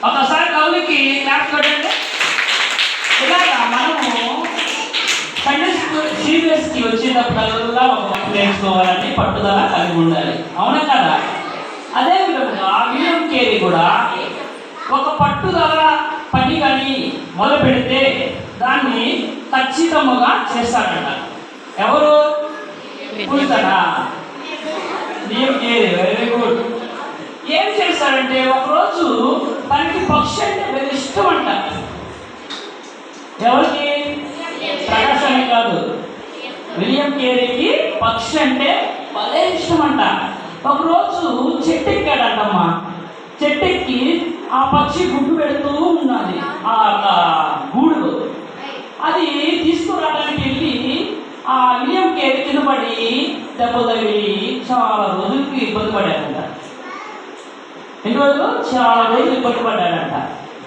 ఒకసారి కవులకి క్లాస్ కొట్టండి. ఇలాగా మనము సండే స్కూల్ సీరియస్కి వచ్చేటప్పుడల్లా ఒక పట్టు నేర్చుకోవాలని పట్టుదల కలిగి ఉండాలి. అవునా కదా? అదే విధంగా విలియం కేరీ కూడా ఒక పట్టుదల పని కానీ మొదలు పెడితే దాన్ని ఖచ్చితంగా చేస్తాడట. ఎవరు? కూర్చున్నా విలియం కేరీ. Very good. ఏం చేస్తాడంటే ఒకరోజు తనకి పక్షి అంటే వెరీ ఇష్టం అంట. ఎవరికి? ప్రకాశానికి కాదు, విలియం కేరీకి పక్షి అంటే భలే ఇష్టం అంట. ఒకరోజు చెట్టు ఎక్కాడంటమ్మా. చెట్టెక్కి ఆ పక్షి గుడ్డు పెడుతూ ఉన్నది ఆ గూడులో. అది తీసుకురావడానికి వెళ్ళి ఆ విలియం కేరీ కిందపడి దెబ్బలు తగిలి చాలా రోజులకి ఇబ్బంది పడాడంట. ఎన్ని రోజులు? చాలా రోజులు ఇబ్బంది పడ్డాడంట.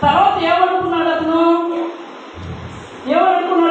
తర్వాత ఏమనుకున్నాడు అతను? ఏమనుకున్నాడు?